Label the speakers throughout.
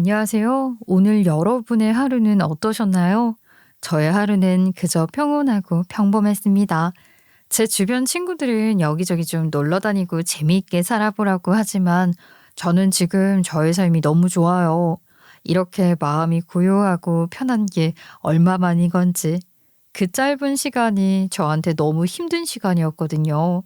Speaker 1: 안녕하세요. 오늘 여러분의 하루는 어떠셨나요? 저의 하루는 그저 평온하고 평범했습니다. 제 주변 친구들은 여기저기 좀 놀러 다니고 재미있게 살아보라고 하지만 저는 지금 저의 삶이 너무 좋아요. 이렇게 마음이 고요하고 편한 게 얼마만이건지 그 짧은 시간이 저한테 너무 힘든 시간이었거든요.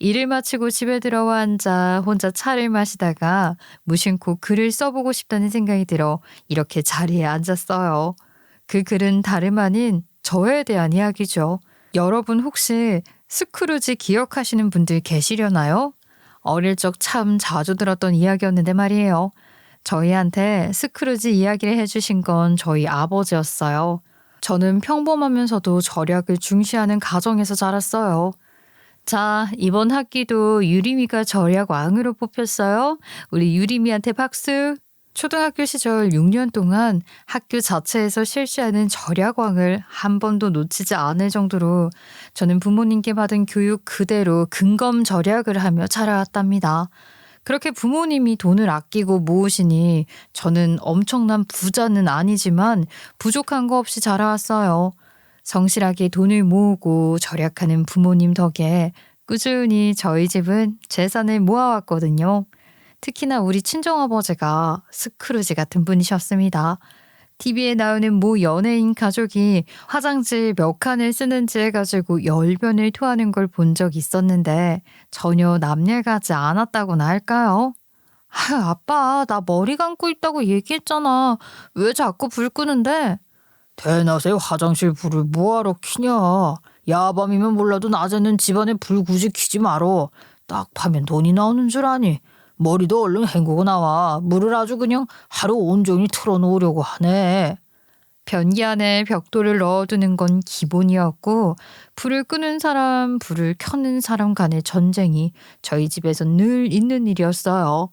Speaker 1: 일을 마치고 집에 들어와 앉아 혼자 차를 마시다가 무심코 글을 써보고 싶다는 생각이 들어 이렇게 자리에 앉았어요. 그 글은 다름 아닌 저에 대한 이야기죠. 여러분 혹시 스크루지 기억하시는 분들 계시려나요? 어릴 적 참 자주 들었던 이야기였는데 말이에요. 저희한테 스크루지 이야기를 해주신 건 저희 아버지였어요. 저는 평범하면서도 절약을 중시하는 가정에서 자랐어요. 자, 이번 학기도 유리미가 절약 왕으로 뽑혔어요. 우리 유리미한테 박수. 초등학교 시절 6년 동안 학교 자체에서 실시하는 절약왕을 한 번도 놓치지 않을 정도로 저는 부모님께 받은 교육 그대로 근검 절약을 하며 자라왔답니다. 그렇게 부모님이 돈을 아끼고 모으시니 저는 엄청난 부자는 아니지만 부족한 거 없이 자라왔어요. 성실하게 돈을 모으고 절약하는 부모님 덕에 꾸준히 저희 집은 재산을 모아왔거든요. 특히나 우리 친정아버지가 스크루지 같은 분이셨습니다. TV에 나오는 모 연예인 가족이 화장지 몇 칸을 쓰는지 해가지고 열변을 토하는 걸 본 적 있었는데 전혀 남일가지 않았다고나 할까요? 아빠, 나 머리 감고 있다고 얘기했잖아. 왜 자꾸 불 끄는데?
Speaker 2: 대낮에 화장실 불을 뭐하러 켜냐. 야밤이면 몰라도 낮에는 집안에 불 굳이 켜지 말어. 딱 파면 돈이 나오는 줄 아니. 머리도 얼른 헹구고 나와. 물을 아주 그냥 하루 온종일 틀어놓으려고 하네.
Speaker 1: 변기 안에 벽돌을 넣어두는 건 기본이었고 불을 끄는 사람, 불을 켜는 사람 간의 전쟁이 저희 집에서 늘 있는 일이었어요.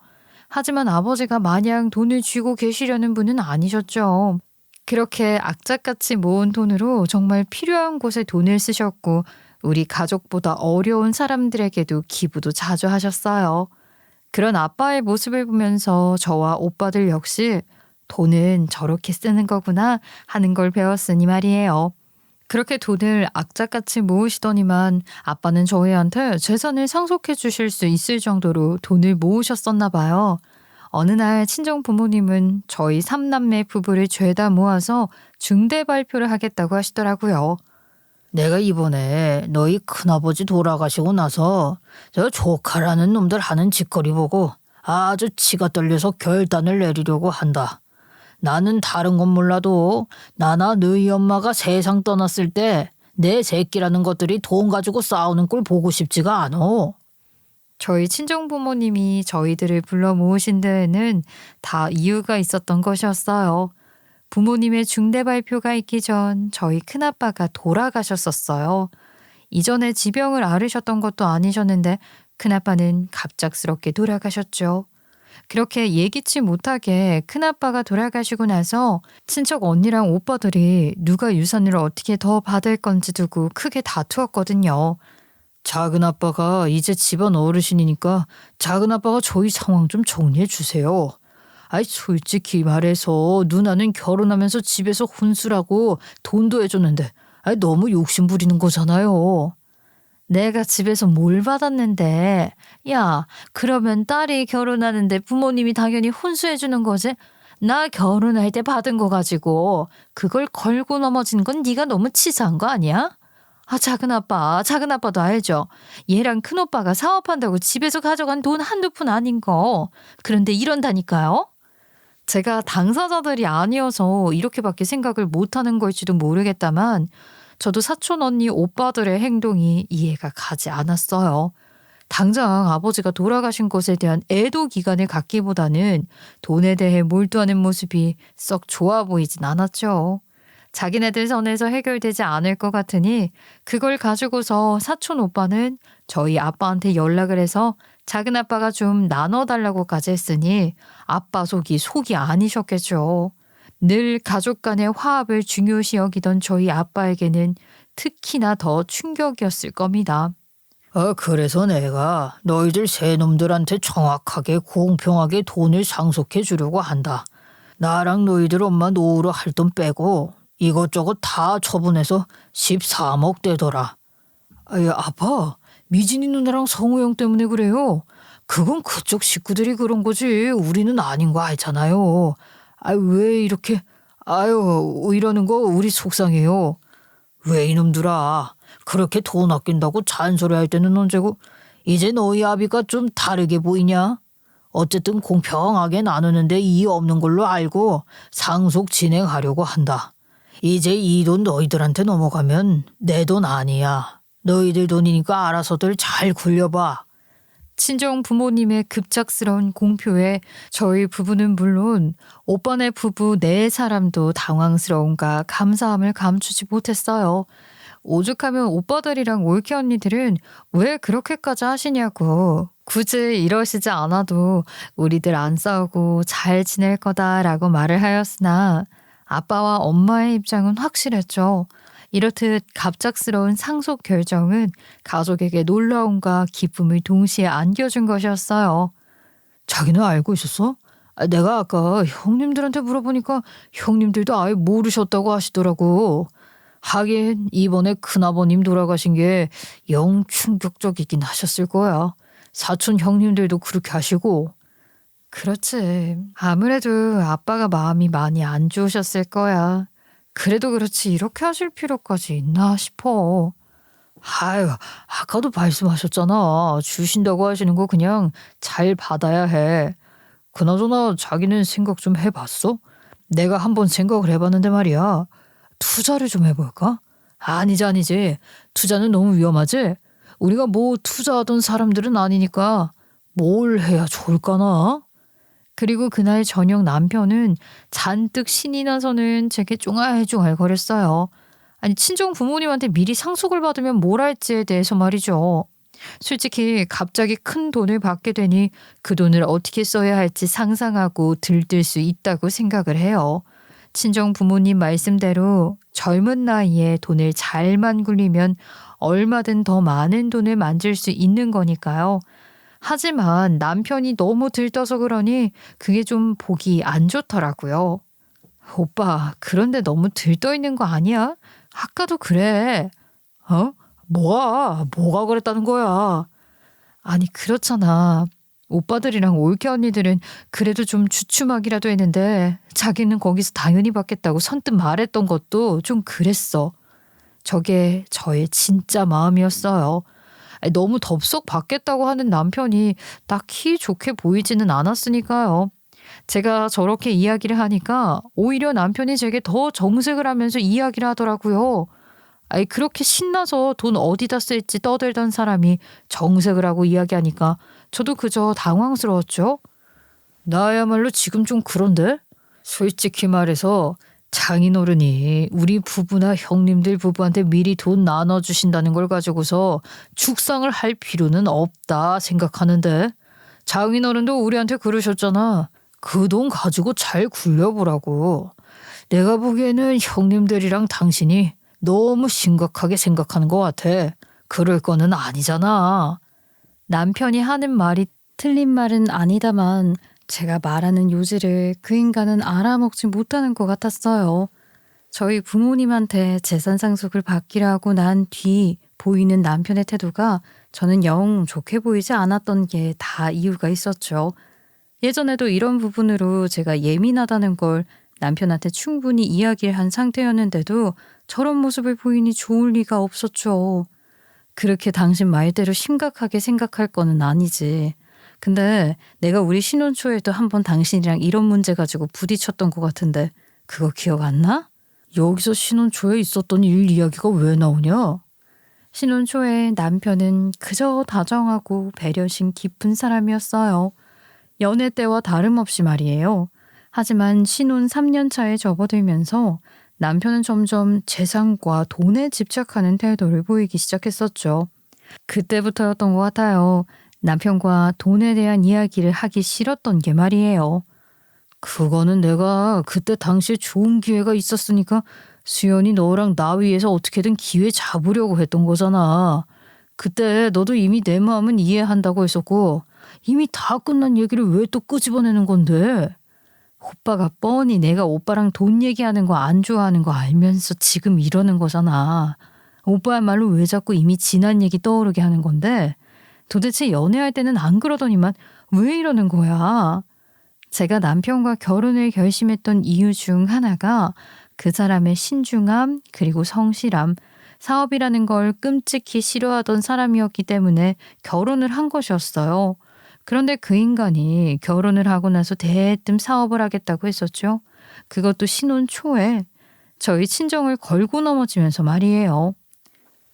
Speaker 1: 하지만 아버지가 마냥 돈을 쥐고 계시려는 분은 아니셨죠. 그렇게 악착같이 모은 돈으로 정말 필요한 곳에 돈을 쓰셨고 우리 가족보다 어려운 사람들에게도 기부도 자주 하셨어요. 그런 아빠의 모습을 보면서 저와 오빠들 역시 돈은 저렇게 쓰는 거구나 하는 걸 배웠으니 말이에요. 그렇게 돈을 악착같이 모으시더니만 아빠는 저희한테 재산을 상속해 주실 수 있을 정도로 돈을 모으셨었나 봐요. 어느 날 친정 부모님은 저희 3남매 부부를 죄다 모아서 중대 발표를 하겠다고 하시더라고요.
Speaker 2: 내가 이번에 너희 큰아버지 돌아가시고 나서 저 조카라는 놈들 하는 짓거리 보고 아주 치가 떨려서 결단을 내리려고 한다. 나는 다른 건 몰라도 나나 너희 엄마가 세상 떠났을 때 내 새끼라는 것들이 돈 가지고 싸우는 꼴 보고 싶지가 않어.
Speaker 1: 저희 친정 부모님이 저희들을 불러 모으신 데에는 다 이유가 있었던 것이었어요. 부모님의 중대 발표가 있기 전 저희 큰아빠가 돌아가셨었어요. 이전에 지병을 앓으셨던 것도 아니셨는데 큰아빠는 갑작스럽게 돌아가셨죠. 그렇게 예기치 못하게 큰아빠가 돌아가시고 나서 친척 언니랑 오빠들이 누가 유산을 어떻게 더 받을 건지 두고 크게 다투었거든요.
Speaker 2: 작은 아빠가 이제 집안 어르신이니까 작은 아빠가 저희 상황 좀 정리해 주세요. 아이 솔직히 말해서 누나는 결혼하면서 집에서 혼술하고 돈도 해줬는데 아이 너무 욕심 부리는 거잖아요.
Speaker 1: 내가 집에서 뭘 받았는데. 야, 그러면 딸이 결혼하는데 부모님이 당연히 혼수해주는 거지? 나 결혼할 때 받은 거 가지고 그걸 걸고 넘어진 건 네가 너무 치사한 거 아니야? 작은 아빠도 알죠? 얘랑 큰오빠가 사업한다고 집에서 가져간 돈 한두 푼 아닌 거. 그런데 이런다니까요? 제가 당사자들이 아니어서 이렇게밖에 생각을 못하는 걸지도 모르겠다만 저도 사촌 언니 오빠들의 행동이 이해가 가지 않았어요. 당장 아버지가 돌아가신 것에 대한 애도 기간을 갖기보다는 돈에 대해 몰두하는 모습이 썩 좋아 보이진 않았죠. 자기네들 선에서 해결되지 않을 것 같으니 그걸 가지고서 사촌 오빠는 저희 아빠한테 연락을 해서 작은 아빠가 좀 나눠달라고까지 했으니 아빠 속이 아니셨겠죠. 늘 가족 간의 화합을 중요시 여기던 저희 아빠에게는 특히나 더 충격이었을 겁니다.
Speaker 2: 그래서 내가 너희들 세 놈들한테 정확하게 공평하게 돈을 상속해 주려고 한다. 나랑 너희들 엄마 노후로 할 돈 빼고 이것저것 다 처분해서 13억 되더라. 아유, 아빠, 미진이 누나랑 성우 형 때문에 그래요. 그건 그쪽 식구들이 그런 거지. 우리는 아닌 거 알잖아요. 아유, 왜 이렇게, 아유, 이러는 거 우리 속상해요. 왜 이놈들아. 그렇게 돈 아낀다고 잔소리할 때는 언제고. 이제 너희 아비가 좀 다르게 보이냐? 어쨌든 공평하게 나누는데 이의 없는 걸로 알고 상속 진행하려고 한다. 이제 이 돈 너희들한테 넘어가면 내 돈 아니야. 너희들 돈이니까 알아서들 잘 굴려봐.
Speaker 1: 친정 부모님의 급작스러운 공표에 저희 부부는 물론 오빠네 부부 네 사람도 당황스러움과 감사함을 감추지 못했어요. 오죽하면 오빠들이랑 올케 언니들은 왜 그렇게까지 하시냐고. 굳이 이러시지 않아도 우리들 안 싸우고 잘 지낼 거다라고 말을 하였으나 아빠와 엄마의 입장은 확실했죠. 이렇듯 갑작스러운 상속 결정은 가족에게 놀라움과 기쁨을 동시에 안겨준 것이었어요.
Speaker 2: 자기는 알고 있었어? 내가 아까 형님들한테 물어보니까 형님들도 아예 모르셨다고 하시더라고. 하긴 이번에 큰아버님 돌아가신 게 영 충격적이긴 하셨을 거야. 사촌 형님들도 그렇게 하시고.
Speaker 1: 그렇지. 아무래도 아빠가 마음이 많이 안 좋으셨을 거야. 그래도 그렇지 이렇게 하실 필요까지 있나 싶어.
Speaker 2: 아유, 아까도 말씀하셨잖아. 주신다고 하시는 거 그냥 잘 받아야 해. 그나저나 자기는 생각 좀 해봤어? 내가 한번 생각을 해봤는데 말이야. 투자를 좀 해볼까? 아니지. 투자는 너무 위험하지? 우리가 뭐 투자하던 사람들은 아니니까 뭘 해야 좋을까나?
Speaker 1: 그리고 그날 저녁 남편은 잔뜩 신이 나서는 제게 쫑알쫑알거렸어요. 아니 친정 부모님한테 미리 상속을 받으면 뭘 할지에 대해서 말이죠. 솔직히 갑자기 큰 돈을 받게 되니 그 돈을 어떻게 써야 할지 상상하고 들뜰 수 있다고 생각을 해요. 친정 부모님 말씀대로 젊은 나이에 돈을 잘만 굴리면 얼마든 더 많은 돈을 만질 수 있는 거니까요. 하지만 남편이 너무 들떠서 그러니 그게 좀 보기 안 좋더라고요. 오빠, 그런데 너무 들떠 있는 거 아니야? 아까도 그래.
Speaker 2: 어? 뭐가 그랬다는 거야?
Speaker 1: 아니, 그렇잖아. 오빠들이랑 올케 언니들은 그래도 좀 주춤하기라도 했는데 자기는 거기서 당연히 받겠다고 선뜻 말했던 것도 좀 그랬어. 저게 저의 진짜 마음이었어요. 아니, 너무 덥석 받겠다고 하는 남편이 딱히 좋게 보이지는 않았으니까요. 제가 저렇게 이야기를 하니까 오히려 남편이 제게 더 정색을 하면서 이야기를 하더라고요. 아니, 그렇게 신나서 돈 어디다 쓸지 떠들던 사람이 정색을 하고 이야기하니까 저도 그저 당황스러웠죠.
Speaker 2: 나야말로 지금 좀 그런데? 솔직히 말해서 장인어른이 우리 부부나 형님들 부부한테 미리 돈 나눠주신다는 걸 가지고서 축상을 할 필요는 없다 생각하는데, 장인어른도 우리한테 그러셨잖아. 그 돈 가지고 잘 굴려보라고. 내가 보기에는 형님들이랑 당신이 너무 심각하게 생각하는 것 같아. 그럴 거는 아니잖아.
Speaker 1: 남편이 하는 말이 틀린 말은 아니다만 제가 말하는 요지를 그 인간은 알아먹지 못하는 것 같았어요. 저희 부모님한테 재산 상속을 받기로 하고 난 뒤 보이는 남편의 태도가 저는 영 좋게 보이지 않았던 게 다 이유가 있었죠. 예전에도 이런 부분으로 제가 예민하다는 걸 남편한테 충분히 이야기를 한 상태였는데도 저런 모습을 보이니 좋을 리가 없었죠. 그렇게 당신 말대로 심각하게 생각할 거는 아니지. 근데 내가 우리 신혼 초에도 한번 당신이랑 이런 문제 가지고 부딪혔던 것 같은데 그거 기억 안 나?
Speaker 2: 여기서 신혼 초에 있었던 일 이야기가 왜 나오냐?
Speaker 1: 신혼 초에 남편은 그저 다정하고 배려심 깊은 사람이었어요. 연애 때와 다름없이 말이에요. 하지만 신혼 3년 차에 접어들면서 남편은 점점 재산과 돈에 집착하는 태도를 보이기 시작했었죠. 그때부터였던 것 같아요. 남편과 돈에 대한 이야기를 하기 싫었던 게 말이에요.
Speaker 2: 그거는 내가 그때 당시에 좋은 기회가 있었으니까 수연이 너랑 나 위해서 어떻게든 기회 잡으려고 했던 거잖아. 그때 너도 이미 내 마음은 이해한다고 했었고 이미 다 끝난 얘기를 왜 또 끄집어내는 건데?
Speaker 1: 오빠가 뻔히 내가 오빠랑 돈 얘기하는 거 안 좋아하는 거 알면서 지금 이러는 거잖아. 오빠야말로 왜 자꾸 이미 지난 얘기 떠오르게 하는 건데 도대체 연애할 때는 안 그러더니만 왜 이러는 거야? 제가 남편과 결혼을 결심했던 이유 중 하나가 그 사람의 신중함 그리고 성실함, 사업이라는 걸 끔찍히 싫어하던 사람이었기 때문에 결혼을 한 것이었어요. 그런데 그 인간이 결혼을 하고 나서 대뜸 사업을 하겠다고 했었죠. 그것도 신혼 초에 저희 친정을 걸고 넘어지면서 말이에요.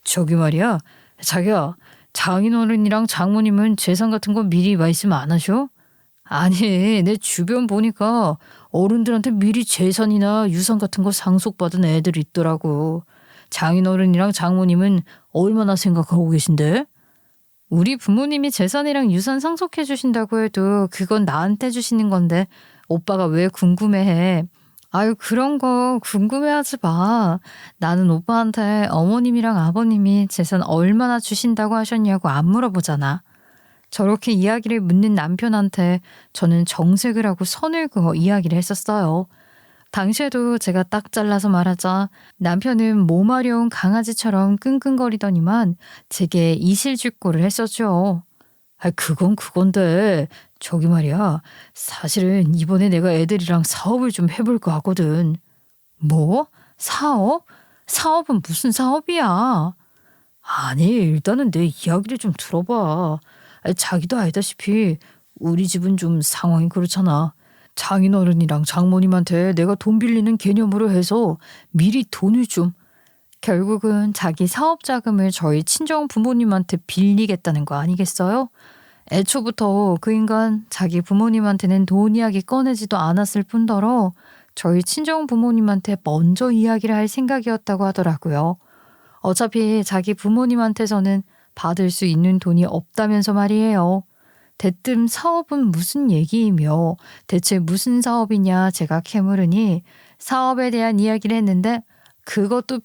Speaker 1: 저기 말이야, 자기야, 장인어른이랑 장모님은 재산 같은 거 미리 말씀 안 하셔? 아니, 내 주변 보니까 어른들한테 미리 재산이나 유산 같은 거 상속받은 애들 있더라고. 장인어른이랑 장모님은 얼마나 생각하고 계신데? 우리 부모님이 재산이랑 유산 상속해 주신다고 해도 그건 나한테 주시는 건데 오빠가 왜 궁금해해? 아유, 그런 거 궁금해하지 마. 나는 오빠한테 어머님이랑 아버님이 재산 얼마나 주신다고 하셨냐고 안 물어보잖아. 저렇게 이야기를 묻는 남편한테 저는 정색을 하고 선을 그어 이야기를 했었어요. 당시에도 제가 딱 잘라서 말하자 남편은 몸아려운 강아지처럼 끙끙거리더니만 제게 이실직고를 했었죠. 아, 그건 그건데 저기 말이야. 사실은 이번에 내가 애들이랑 사업을 좀 해볼까 하거든. 뭐? 사업? 사업은 무슨 사업이야? 아니, 일단은 내 이야기를 좀 들어봐. 자기도 알다시피 우리 집은 좀 상황이 그렇잖아. 장인어른이랑 장모님한테 내가 돈 빌리는 개념으로 해서 미리 돈을 좀. 결국은 자기 사업 자금을 저희 친정 부모님한테 빌리겠다는 거 아니겠어요? 애초부터 그 인간 자기 부모님한테는 돈 이야기 꺼내지도 않았을 뿐더러 저희 친정 부모님한테 먼저 이야기를 할 생각이었다고 하더라고요. 어차피 자기 부모님한테서는 받을 수 있는 돈이 없다면서 말이에요. 대뜸 사업은 무슨 얘기이며 대체 무슨 사업이냐 제가 캐물으니 사업에 대한 이야기를 했는데 그것도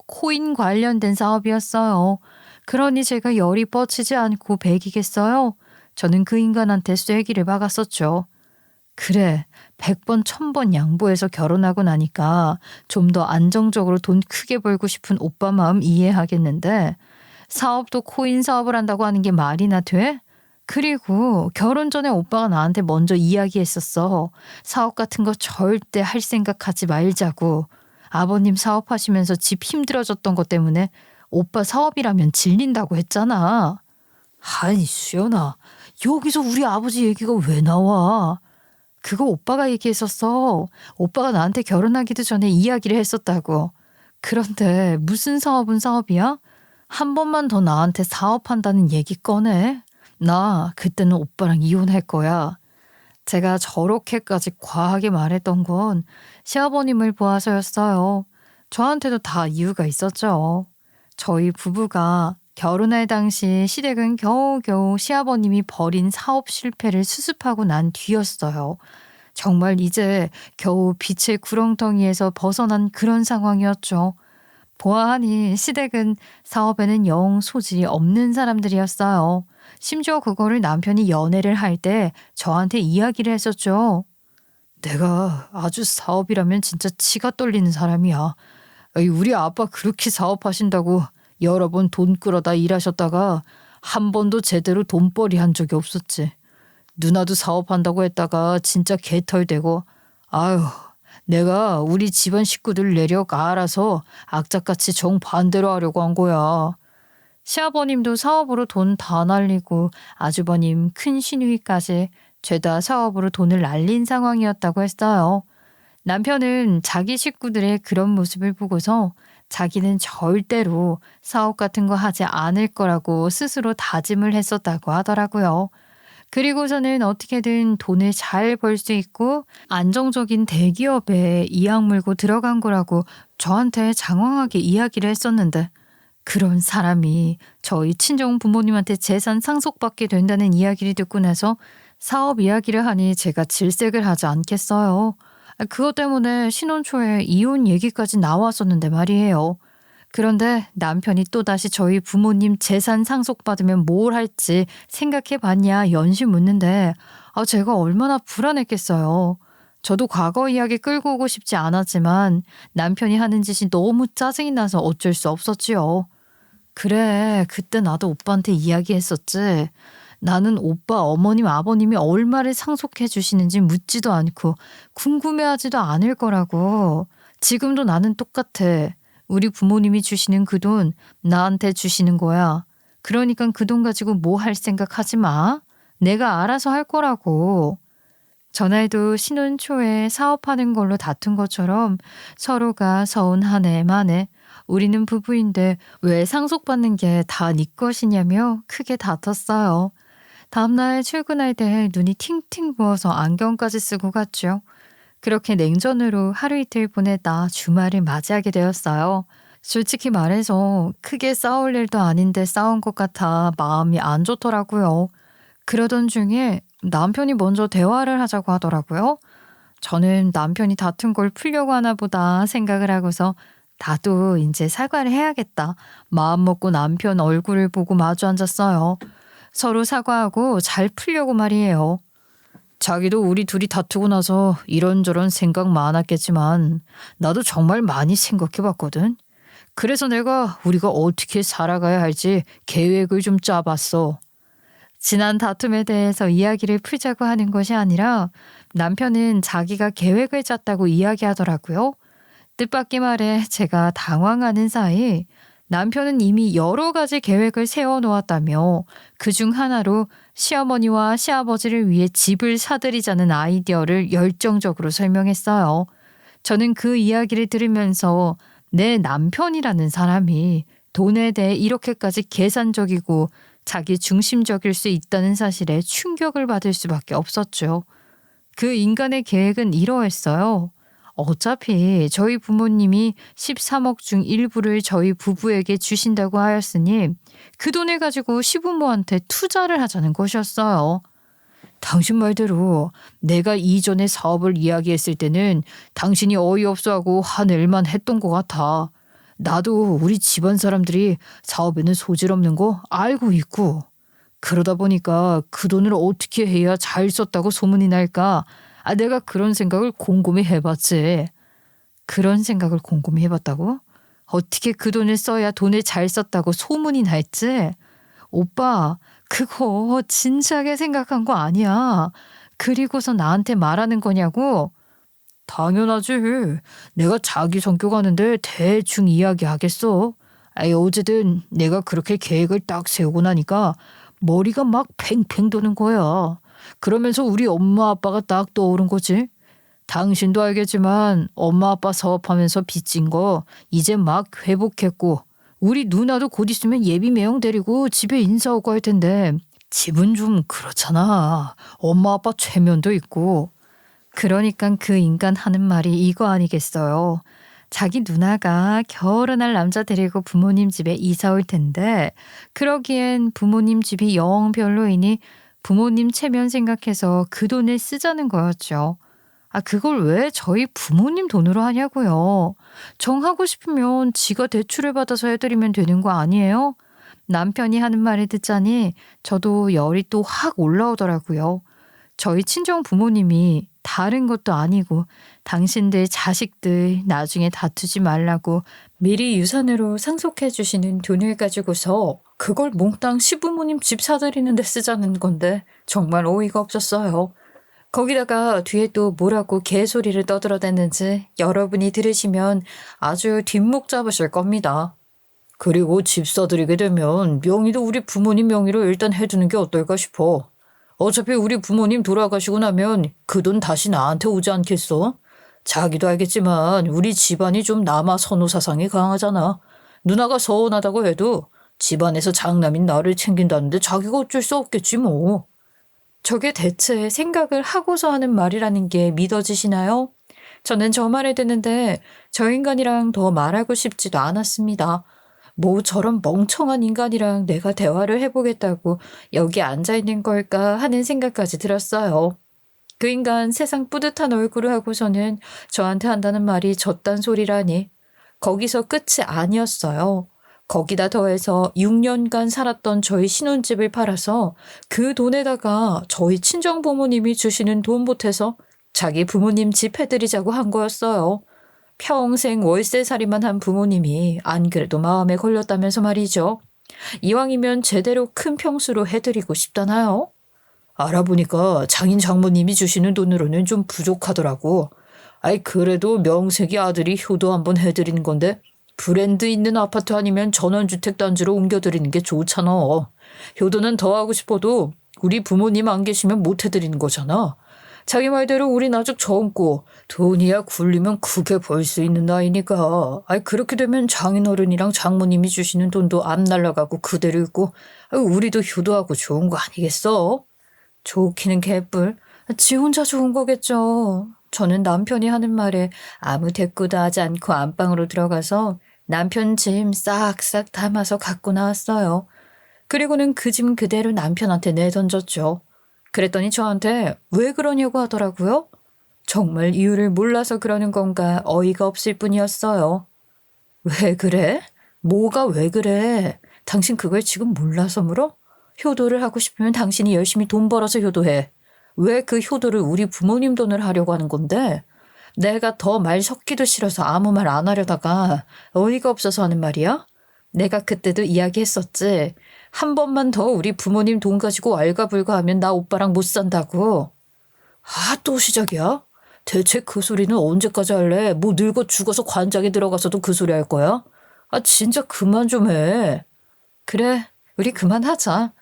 Speaker 1: 코인 관련된 사업이었어요. 그러니 제가 열이 뻗치지 않고 배기겠어요? 저는 그 인간한테 쐐기를 박았었죠. 그래, 100번 1000번 양보해서 결혼하고 나니까 좀 더 안정적으로 돈 크게 벌고 싶은 오빠 마음 이해하겠는데 사업도 코인 사업을 한다고 하는 게 말이나 돼? 그리고 결혼 전에 오빠가 나한테 먼저 이야기했었어. 사업 같은 거 절대 할 생각하지 말자고. 아버님 사업하시면서 집 힘들어졌던 것 때문에 오빠 사업이라면 질린다고 했잖아. 아니, 수연아, 여기서 우리 아버지 얘기가 왜 나와? 그거 오빠가 얘기했었어. 오빠가 나한테 결혼하기도 전에 이야기를 했었다고. 그런데 무슨 사업은 사업이야? 한 번만 더 나한테 사업한다는 얘기 꺼내. 나 그때는 오빠랑 이혼할 거야. 제가 저렇게까지 과하게 말했던 건 시아버님을 보아서였어요. 저한테도 다 이유가 있었죠. 저희 부부가 결혼할 당시 시댁은 겨우겨우 시아버님이 벌인 사업 실패를 수습하고 난 뒤였어요. 정말 이제 겨우 빛의 구렁텅이에서 벗어난 그런 상황이었죠. 보아하니 시댁은 사업에는 영 소질이 없는 사람들이었어요. 심지어 그거를 남편이 연애를 할 때 저한테 이야기를 했었죠. 내가 아주 사업이라면 진짜 치가 떨리는 사람이야. 우리 아빠 그렇게 사업하신다고 여러 번 돈 끌어다 일하셨다가 한 번도 제대로 돈벌이 한 적이 없었지. 누나도 사업한다고 했다가 진짜 개털되고 아유, 내가 우리 집안 식구들 내력 알아서 악착같이 정반대로 하려고 한 거야. 시아버님도 사업으로 돈 다 날리고 아주버님 큰 시누이까지 죄다 사업으로 돈을 날린 상황이었다고 했어요. 남편은 자기 식구들의 그런 모습을 보고서 자기는 절대로 사업 같은 거 하지 않을 거라고 스스로 다짐을 했었다고 하더라고요. 그리고서는 어떻게든 돈을 잘 벌 수 있고 안정적인 대기업에 이악 물고 들어간 거라고 저한테 장황하게 이야기를 했었는데 그런 사람이 저희 친정 부모님한테 재산 상속받게 된다는 이야기를 듣고 나서 사업 이야기를 하니 제가 질색을 하지 않겠어요. 그것 때문에 신혼 초에 이혼 얘기까지 나왔었는데 말이에요. 그런데 남편이 또다시 저희 부모님 재산 상속받으면 뭘 할지 생각해 봤냐 연시 묻는데 제가 얼마나 불안했겠어요. 저도 과거 이야기 끌고 오고 싶지 않았지만 남편이 하는 짓이 너무 짜증이 나서 어쩔 수 없었지요. 그래, 그때 나도 오빠한테 이야기했었지. 나는 오빠 어머님 아버님이 얼마를 상속해 주시는지 묻지도 않고 궁금해하지도 않을 거라고. 지금도 나는 똑같아. 우리 부모님이 주시는 그 돈 나한테 주시는 거야. 그러니까 그 돈 가지고 뭐 할 생각 하지 마. 내가 알아서 할 거라고. 전날도 신혼 초에 사업하는 걸로 다툰 것처럼 서로가 서운 한 해 만에 우리는 부부인데 왜 상속받는 게 다 네 것이냐며 크게 다퉜어요. 다음날 출근할 때 눈이 팅팅 부어서 안경까지 쓰고 갔죠. 그렇게 냉전으로 하루 이틀 보내다 주말을 맞이하게 되었어요. 솔직히 말해서 크게 싸울 일도 아닌데 싸운 것 같아 마음이 안 좋더라고요. 그러던 중에 남편이 먼저 대화를 하자고 하더라고요. 저는 남편이 다툰 걸 풀려고 하나 보다 생각을 하고서 나도 이제 사과를 해야겠다. 마음 먹고 남편 얼굴을 보고 마주 앉았어요. 서로 사과하고 잘 풀려고 말이에요. 자기도 우리 둘이 다투고 나서 이런저런 생각 많았겠지만 나도 정말 많이 생각해 봤거든. 그래서 내가 우리가 어떻게 살아가야 할지 계획을 좀 짜봤어. 지난 다툼에 대해서 이야기를 풀자고 하는 것이 아니라 남편은 자기가 계획을 짰다고 이야기하더라고요. 뜻밖의 말에 제가 당황하는 사이 남편은 이미 여러 가지 계획을 세워놓았다며 그중 하나로 시어머니와 시아버지를 위해 집을 사들이자는 아이디어를 열정적으로 설명했어요. 저는 그 이야기를 들으면서 내 남편이라는 사람이 돈에 대해 이렇게까지 계산적이고 자기 중심적일 수 있다는 사실에 충격을 받을 수밖에 없었죠. 그 인간의 계획은 이러했어요. 어차피 저희 부모님이 13억 중 일부를 저희 부부에게 주신다고 하였으니 그 돈을 가지고 시부모한테 투자를 하자는 것이었어요. 당신 말대로 내가 이전에 사업을 이야기했을 때는 당신이 어이없어하고 하늘만 했던 것 같아. 나도 우리 집안 사람들이 사업에는 소질 없는 거 알고 있고 그러다 보니까 그 돈을 어떻게 해야 잘 썼다고 소문이 날까? 내가 그런 생각을 곰곰이 해봤지. 그런 생각을 곰곰이 해봤다고? 어떻게 그 돈을 써야 돈을 잘 썼다고 소문이 날지? 오빠, 그거 진지하게 생각한 거 아니야. 그리고서 나한테 말하는 거냐고? 당연하지. 내가 자기 성격 아는데 대충 이야기하겠어. 어쨌든 내가 그렇게 계획을 딱 세우고 나니까 머리가 막 팽팽 도는 거야. 그러면서 우리 엄마 아빠가 딱 떠오른 거지. 당신도 알겠지만 엄마 아빠 사업하면서 빚진 거 이제 막 회복했고 우리 누나도 곧 있으면 예비 매형 데리고 집에 인사 오고 할 텐데 집은 좀 그렇잖아. 엄마 아빠 최면도 있고. 그러니까 그 인간 하는 말이 이거 아니겠어요. 자기 누나가 결혼할 남자 데리고 부모님 집에 이사 올 텐데 그러기엔 부모님 집이 영 별로이니 부모님 체면 생각해서 그 돈을 쓰자는 거였죠. 그걸 왜 저희 부모님 돈으로 하냐고요. 정하고 싶으면 지가 대출을 받아서 해드리면 되는 거 아니에요? 남편이 하는 말을 듣자니 저도 열이 또 확 올라오더라고요. 저희 친정 부모님이 다른 것도 아니고 당신들 자식들 나중에 다투지 말라고 미리 유산으로 상속해 주시는 돈을 가지고서 그걸 몽땅 시부모님 집 사들이는 데 쓰자는 건데 정말 어이가 없었어요. 거기다가 뒤에 또 뭐라고 개소리를 떠들어댔는지 여러분이 들으시면 아주 뒷목 잡으실 겁니다. 그리고 집 사들이게 되면 명의도 우리 부모님 명의로 일단 해두는 게 어떨까 싶어. 어차피 우리 부모님 돌아가시고 나면 그 돈 다시 나한테 오지 않겠어? 자기도 알겠지만 우리 집안이 좀 남아 선호 사상이 강하잖아. 누나가 서운하다고 해도 집안에서 장남인 나를 챙긴다는데 자기가 어쩔 수 없겠지 뭐. 저게 대체 생각을 하고서 하는 말이라는 게 믿어지시나요? 저는 저 말을 듣는데 저 인간이랑 더 말하고 싶지도 않았습니다. 뭐 저런 멍청한 인간이랑 내가 대화를 해보겠다고 여기 앉아있는 걸까 하는 생각까지 들었어요. 그 인간 세상 뿌듯한 얼굴을 하고서는 저한테 한다는 말이 저딴 소리라니. 거기서 끝이 아니었어요. 거기다 더해서 6년간 살았던 저희 신혼집을 팔아서 그 돈에다가 저희 친정 부모님이 주시는 돈 보태서 자기 부모님 집 해드리자고 한 거였어요. 평생 월세살이만 한 부모님이 안 그래도 마음에 걸렸다면서 말이죠. 이왕이면 제대로 큰 평수로 해드리고 싶다나요? 알아보니까 장인 장모님이 주시는 돈으로는 좀 부족하더라고. 아이, 그래도 명색이 아들이 효도 한번 해드리는 건데 브랜드 있는 아파트 아니면 전원주택 단지로 옮겨드리는 게 좋잖아. 효도는 더 하고 싶어도 우리 부모님 안 계시면 못 해드리는 거잖아. 자기 말대로 우린 아직 젊고 돈이야 굴리면 크게 벌 수 있는 나이니까. 아이, 그렇게 되면 장인어른이랑 장모님이 주시는 돈도 안 날라가고 그대로 있고, 아이, 우리도 효도하고 좋은 거 아니겠어? 좋기는 개뿔. 지 혼자 좋은 거겠죠. 저는 남편이 하는 말에 아무 대꾸도 하지 않고 안방으로 들어가서 남편 짐 싹싹 담아서 갖고 나왔어요. 그리고는 그 짐 그대로 남편한테 내던졌죠. 그랬더니 저한테 왜 그러냐고 하더라고요. 정말 이유를 몰라서 그러는 건가 어이가 없을 뿐이었어요. 왜 그래? 뭐가 왜 그래? 당신 그걸 지금 몰라서 물어? 효도를 하고 싶으면 당신이 열심히 돈 벌어서 효도해. 왜 그 효도를 우리 부모님 돈을 하려고 하는 건데? 내가 더 말 섞기도 싫어서 아무 말 안 하려다가 어이가 없어서 하는 말이야? 내가 그때도 이야기했었지. 한 번만 더 우리 부모님 돈 가지고 알가불가하면 나 오빠랑 못 산다고. 아, 또 시작이야? 대체 그 소리는 언제까지 할래? 뭐 늙어 죽어서 관장에 들어가서도 그 소리 할 거야? 아, 진짜 그만 좀 해. 그래, 우리 그만하자.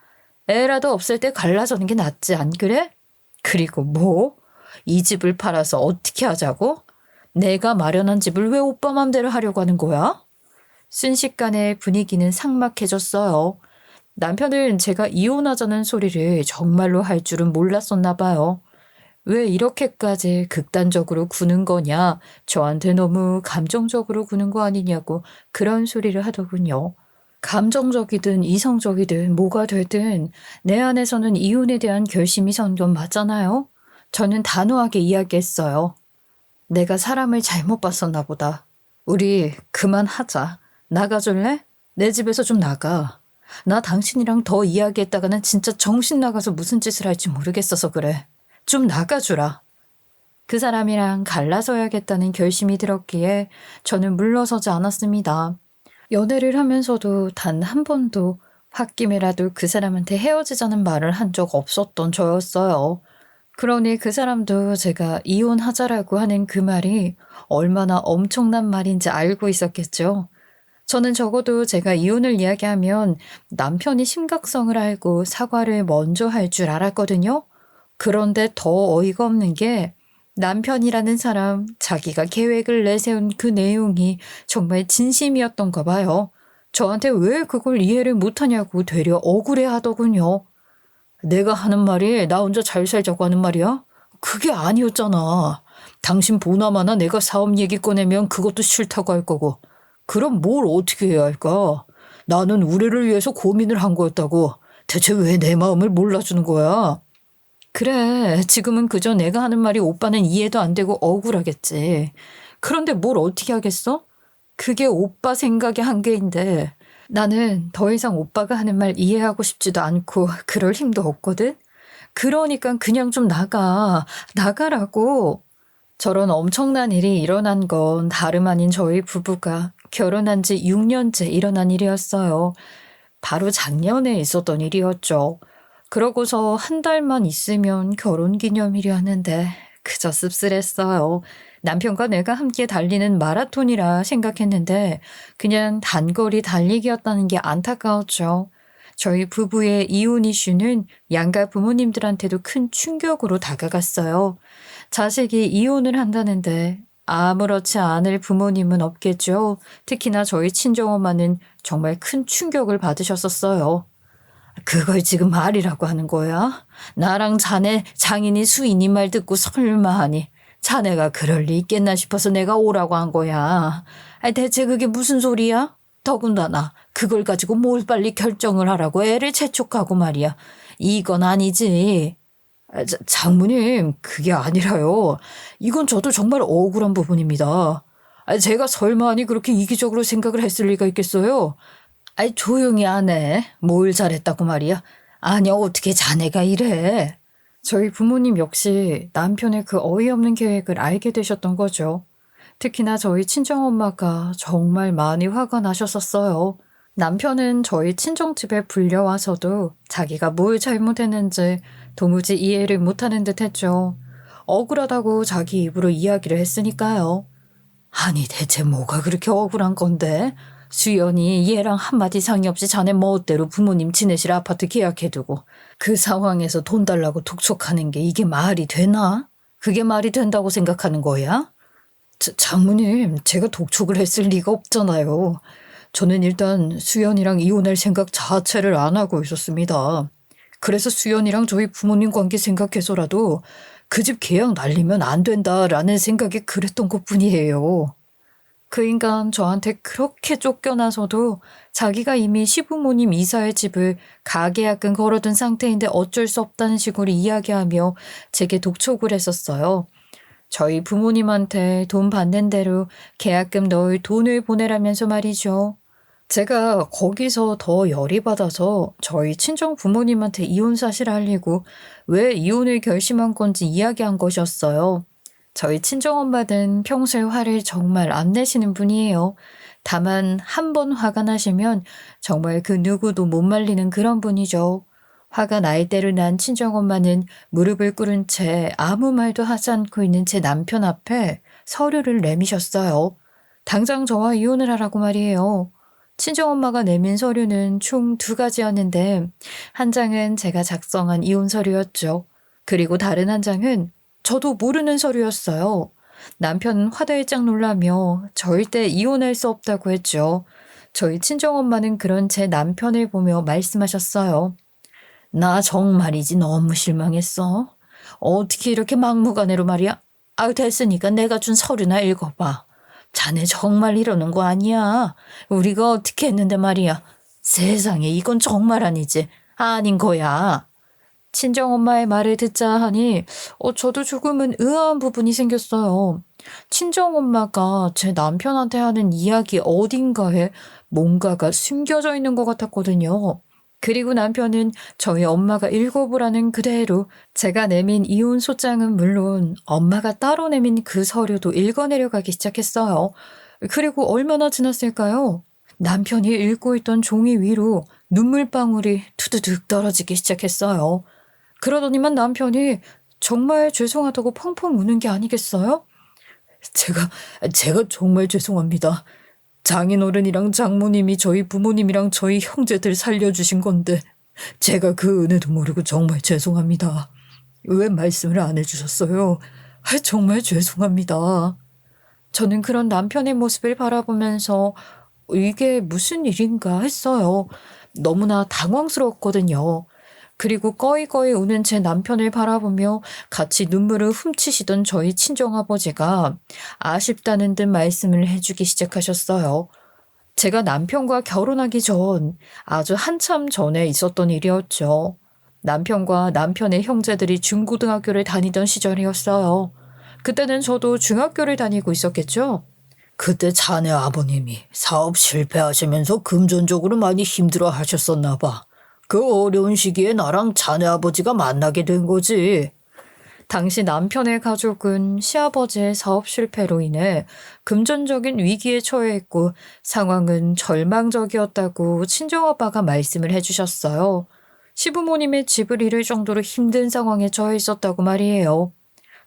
Speaker 1: 애라도 없을 때 갈라서는 게 낫지, 안 그래? 그리고 뭐? 이 집을 팔아서 어떻게 하자고? 내가 마련한 집을 왜 오빠 맘대로 하려고 하는 거야? 순식간에 분위기는 삭막해졌어요. 남편은 제가 이혼하자는 소리를 정말로 할 줄은 몰랐었나 봐요. 왜 이렇게까지 극단적으로 구는 거냐, 저한테 너무 감정적으로 구는 거 아니냐고 그런 소리를 하더군요. 감정적이든 이성적이든 뭐가 되든 내 안에서는 이혼에 대한 결심이 선 건 맞잖아요. 저는 단호하게 이야기했어요. 내가 사람을 잘못 봤었나 보다. 우리 그만하자. 나가줄래? 내 집에서 좀 나가. 나 당신이랑 더 이야기했다가는 진짜 정신 나가서 무슨 짓을 할지 모르겠어서 그래. 좀 나가주라. 그 사람이랑 갈라서야겠다는 결심이 들었기에 저는 물러서지 않았습니다. 연애를 하면서도 단 한 번도 홧김에라도 그 사람한테 헤어지자는 말을 한 적 없었던 저였어요. 그러니 그 사람도 제가 이혼하자라고 하는 그 말이 얼마나 엄청난 말인지 알고 있었겠죠. 저는 적어도 제가 이혼을 이야기하면 남편이 심각성을 알고 사과를 먼저 할 줄 알았거든요. 그런데 더 어이가 없는 게 남편이라는 사람, 자기가 계획을 내세운 그 내용이 정말 진심이었던가 봐요. 저한테 왜 그걸 이해를 못하냐고 되려 억울해 하더군요. 내가 하는 말이 나 혼자 잘 살자고 하는 말이야? 그게 아니었잖아. 당신 보나마나 내가 사업 얘기 꺼내면 그것도 싫다고 할 거고. 그럼 뭘 어떻게 해야 할까? 나는 우리를 위해서 고민을 한 거였다고. 대체 왜 내 마음을 몰라주는 거야? 그래, 지금은 그저 내가 하는 말이 오빠는 이해도 안 되고 억울하겠지. 그런데 뭘 어떻게 하겠어? 그게 오빠 생각의 한계인데 나는 더 이상 오빠가 하는 말 이해하고 싶지도 않고 그럴 힘도 없거든? 그러니까 그냥 좀 나가라고. 저런 엄청난 일이 일어난 건 다름 아닌 저희 부부가 결혼한 지 6년째 일어난 일이었어요. 바로 작년에 있었던 일이었죠. 그러고서 한 달만 있으면 결혼기념일이었는데 그저 씁쓸했어요. 남편과 내가 함께 달리는 마라톤이라 생각했는데 그냥 단거리 달리기였다는 게 안타까웠죠. 저희 부부의 이혼 이슈는 양가 부모님들한테도 큰 충격으로 다가갔어요. 자식이 이혼을 한다는데 아무렇지 않을 부모님은 없겠죠. 특히나 저희 친정엄마는 정말 큰 충격을 받으셨었어요. 그걸 지금 말이라고 하는 거야? 나랑 자네 장인이 수인이 말 듣고 설마 하니 자네가 그럴 리 있겠나 싶어서 내가 오라고 한 거야. 아니, 대체 그게 무슨 소리야? 더군다나 그걸 가지고 뭘 빨리 결정을 하라고 애를 재촉하고 말이야. 이건 아니지. 장모님, 그게 아니라요. 이건 저도 정말 억울한 부분입니다.
Speaker 2: 제가 설마 아니 그렇게 이기적으로 생각을 했을 리가 있겠어요? 조용히 안 해. 뭘 잘했다고 말이야. 아니, 어떻게 자네가 이래?
Speaker 1: 저희 부모님 역시 남편의 그 어이없는 계획을 알게 되셨던 거죠. 특히나 저희 친정엄마가 정말 많이 화가 나셨었어요. 남편은 저희 친정집에 불려와서도 자기가 뭘 잘못했는지 도무지 이해를 못하는 듯 했죠. 억울하다고 자기 입으로 이야기를 했으니까요.
Speaker 2: 아니, 대체 뭐가 그렇게 억울한 건데? 수연이 얘랑 한마디 상의 없이 자네 멋대로 부모님 지내실 아파트 계약해두고 그 상황에서 돈 달라고 독촉하는 게 이게 말이 되나? 그게 말이 된다고 생각하는 거야? 장모님, 제가 독촉을 했을 리가 없잖아요. 저는 일단 수연이랑 이혼할 생각 자체를 안 하고 있었습니다. 그래서 수연이랑 저희 부모님 관계 생각해서라도 그 집 계약 날리면 안 된다라는 생각이 그랬던 것뿐이에요.
Speaker 1: 그 인간 저한테 그렇게 쫓겨나서도 자기가 이미 시부모님 이사의 집을 가계약금 걸어둔 상태인데 어쩔 수 없다는 식으로 이야기하며 제게 독촉을 했었어요. 저희 부모님한테 돈 받는 대로 계약금 넣을 돈을 보내라면서 말이죠. 제가 거기서 더 열이 받아서 저희 친정 부모님한테 이혼 사실을 알리고 왜 이혼을 결심한 건지 이야기한 것이었어요. 저희 친정엄마는 평소에 화를 정말 안 내시는 분이에요. 다만 한 번 화가 나시면 정말 그 누구도 못 말리는 그런 분이죠. 화가 날 대로 난 친정엄마는 무릎을 꿇은 채 아무 말도 하지 않고 있는 제 남편 앞에 서류를 내미셨어요. 당장 저와 이혼을 하라고 말이에요. 친정엄마가 내민 서류는 총 2가지였는데 한 장은 제가 작성한 이혼 서류였죠. 그리고 다른 한 장은 저도 모르는 서류였어요. 남편은 화들짝 놀라며 절대 이혼할 수 없다고 했죠. 저희 친정엄마는 그런 제 남편을 보며 말씀하셨어요.
Speaker 2: 나 정말이지 너무 실망했어. 어떻게 이렇게 막무가내로 말이야? 됐으니까 내가 준 서류나 읽어봐. 자네 정말 이러는 거 아니야. 우리가 어떻게 했는데 말이야. 세상에 이건 정말 아니지. 아닌 거야.
Speaker 1: 친정엄마의 말을 듣자 하니 저도 조금은 의아한 부분이 생겼어요. 친정엄마가 제 남편한테 하는 이야기 어딘가에 뭔가가 숨겨져 있는 것 같았거든요. 그리고 남편은 저희 엄마가 읽어보라는 그대로 제가 내민 이혼 소장은 물론 엄마가 따로 내민 그 서류도 읽어내려가기 시작했어요. 그리고 얼마나 지났을까요? 남편이 읽고 있던 종이 위로 눈물방울이 투두둑 떨어지기 시작했어요. 그러더니만 남편이 정말 죄송하다고 펑펑 우는 게 아니겠어요?
Speaker 2: 제가 정말 죄송합니다. 장인어른이랑 장모님이 저희 부모님이랑 저희 형제들 살려주신 건데 제가 그 은혜도 모르고 정말 죄송합니다. 왜 말씀을 안 해주셨어요? 정말 죄송합니다.
Speaker 1: 저는 그런 남편의 모습을 바라보면서 이게 무슨 일인가 했어요. 너무나 당황스러웠거든요. 그리고 꺼이꺼이 우는 제 남편을 바라보며 같이 눈물을 훔치시던 저희 친정아버지가 아쉽다는 듯 말씀을 해주기 시작하셨어요. 제가 남편과 결혼하기 전 아주 한참 전에 있었던 일이었죠. 남편과 남편의 형제들이 중고등학교를 다니던 시절이었어요. 그때는 저도 중학교를 다니고 있었겠죠.
Speaker 2: 그때 자네 아버님이 사업 실패하시면서 금전적으로 많이 힘들어 하셨었나 봐. 그 어려운 시기에 나랑 자네 아버지가 만나게 된 거지.
Speaker 1: 당시 남편의 가족은 시아버지의 사업 실패로 인해 금전적인 위기에 처해 있고 상황은 절망적이었다고 친정아빠가 말씀을 해주셨어요. 시부모님의 집을 잃을 정도로 힘든 상황에 처해 있었다고 말이에요.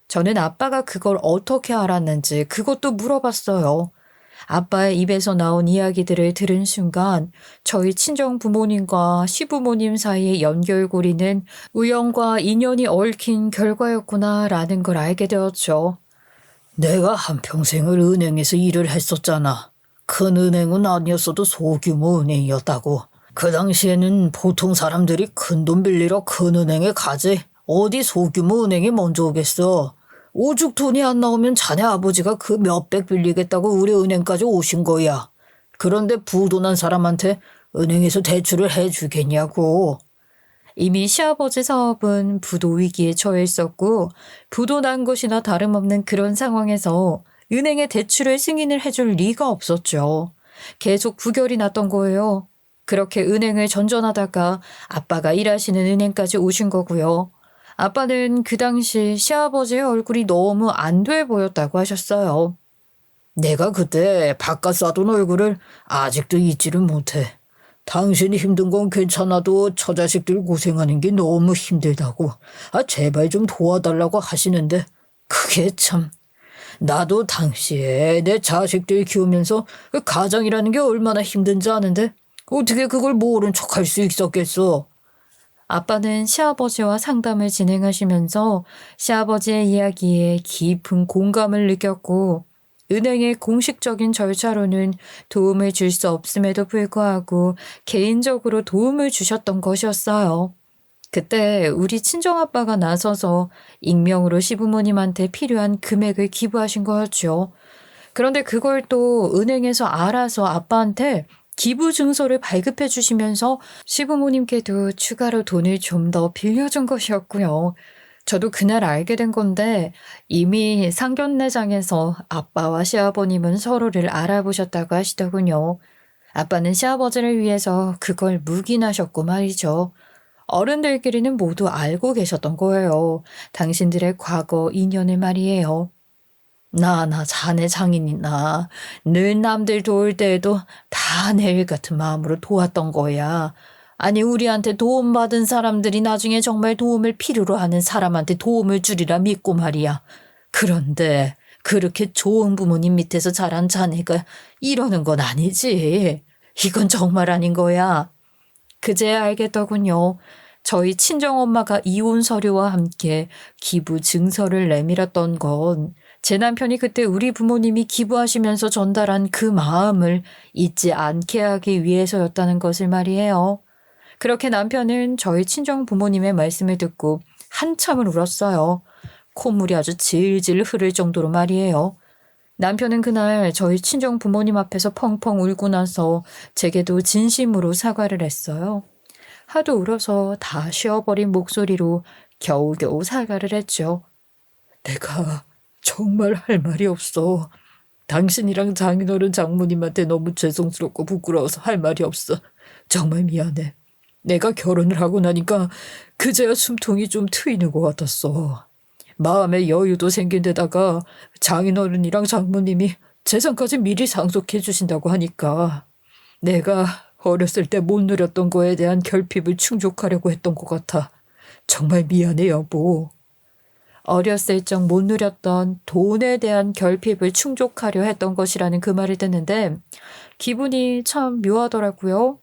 Speaker 1: 저는 아빠가 그걸 어떻게 알았는지 그것도 물어봤어요. 아빠의 입에서 나온 이야기들을 들은 순간 저희 친정 부모님과 시부모님 사이의 연결고리는 우연과 인연이 얽힌 결과였구나라는 걸 알게 되었죠.
Speaker 2: 내가 한평생을 은행에서 일을 했었잖아. 큰 은행은 아니었어도 소규모 은행이었다고. 그 당시에는 보통 사람들이 큰 돈 빌리러 큰 은행에 가지. 어디 소규모 은행이 먼저 오겠어. 오죽 돈이 안 나오면 자네 아버지가 그 몇백 빌리겠다고 우리 은행까지 오신 거야. 그런데 부도난 사람한테 은행에서 대출을 해주겠냐고.
Speaker 1: 이미 시아버지 사업은 부도 위기에 처해 있었고 부도 난 것이나 다름없는 그런 상황에서 은행에 대출을 승인을 해줄 리가 없었죠. 계속 부결이 났던 거예요. 그렇게 은행을 전전하다가 아빠가 일하시는 은행까지 오신 거고요. 아빠는 그 당시 시아버지의 얼굴이 너무 안 돼 보였다고 하셨어요.
Speaker 2: 내가 그때 바깥 쏴둔 얼굴을 아직도 잊지를 못해. 당신이 힘든 건 괜찮아도 처자식들 고생하는 게 너무 힘들다고. 제발 좀 도와달라고 하시는데 그게 참. 나도 당시에 내 자식들 키우면서 그 가정이라는 게 얼마나 힘든지 아는데 어떻게 그걸 모른 척할 수 있었겠어.
Speaker 1: 아빠는 시아버지와 상담을 진행하시면서 시아버지의 이야기에 깊은 공감을 느꼈고 은행의 공식적인 절차로는 도움을 줄 수 없음에도 불구하고 개인적으로 도움을 주셨던 것이었어요. 그때 우리 친정아빠가 나서서 익명으로 시부모님한테 필요한 금액을 기부하신 거였죠. 그런데 그걸 또 은행에서 알아서 아빠한테 기부 증서를 발급해 주시면서 시부모님께도 추가로 돈을 좀 더 빌려준 것이었고요. 저도 그날 알게 된 건데 이미 상견례장에서 아빠와 시아버님은 서로를 알아보셨다고 하시더군요. 아빠는 시아버지를 위해서 그걸 묵인하셨고 말이죠. 어른들끼리는 모두 알고 계셨던 거예요. 당신들의 과거 인연을 말이에요. 나나 자네 장인이나 늘 남들 도울 때에도 다 내 일 같은 마음으로 도왔던 거야. 아니 우리한테 도움받은 사람들이 나중에 정말 도움을 필요로 하는 사람한테 도움을 주리라 믿고 말이야. 그런데 그렇게 좋은 부모님 밑에서 자란 자네가 이러는 건 아니지. 이건 정말 아닌 거야. 그제야 알겠더군요. 저희 친정엄마가 이혼 서류와 함께 기부 증서를 내밀었던 건 제 남편이 그때 우리 부모님이 기부하시면서 전달한 그 마음을 잊지 않게 하기 위해서였다는 것을 말이에요. 그렇게 남편은 저희 친정 부모님의 말씀을 듣고 한참을 울었어요. 콧물이 아주 질질 흐를 정도로 말이에요. 남편은 그날 저희 친정 부모님 앞에서 펑펑 울고 나서 제게도 진심으로 사과를 했어요. 하도 울어서 다 쉬어버린 목소리로 겨우겨우 사과를 했죠. 내가 정말 할 말이 없어. 당신이랑 장인어른 장모님한테 너무 죄송스럽고 부끄러워서 할 말이 없어. 정말 미안해. 내가 결혼을 하고 나니까 그제야 숨통이 좀 트이는 것 같았어. 마음의 여유도 생긴 데다가 장인어른이랑 장모님이 재산까지 미리 상속해 주신다고 하니까 내가 어렸을 때 못 누렸던 거에 대한 결핍을 충족하려고 했던 것 같아. 정말 미안해 여보. 어렸을 적 못 누렸던 돈에 대한 결핍을 충족하려 했던 것이라는 그 말을 듣는데 기분이 참 묘하더라고요.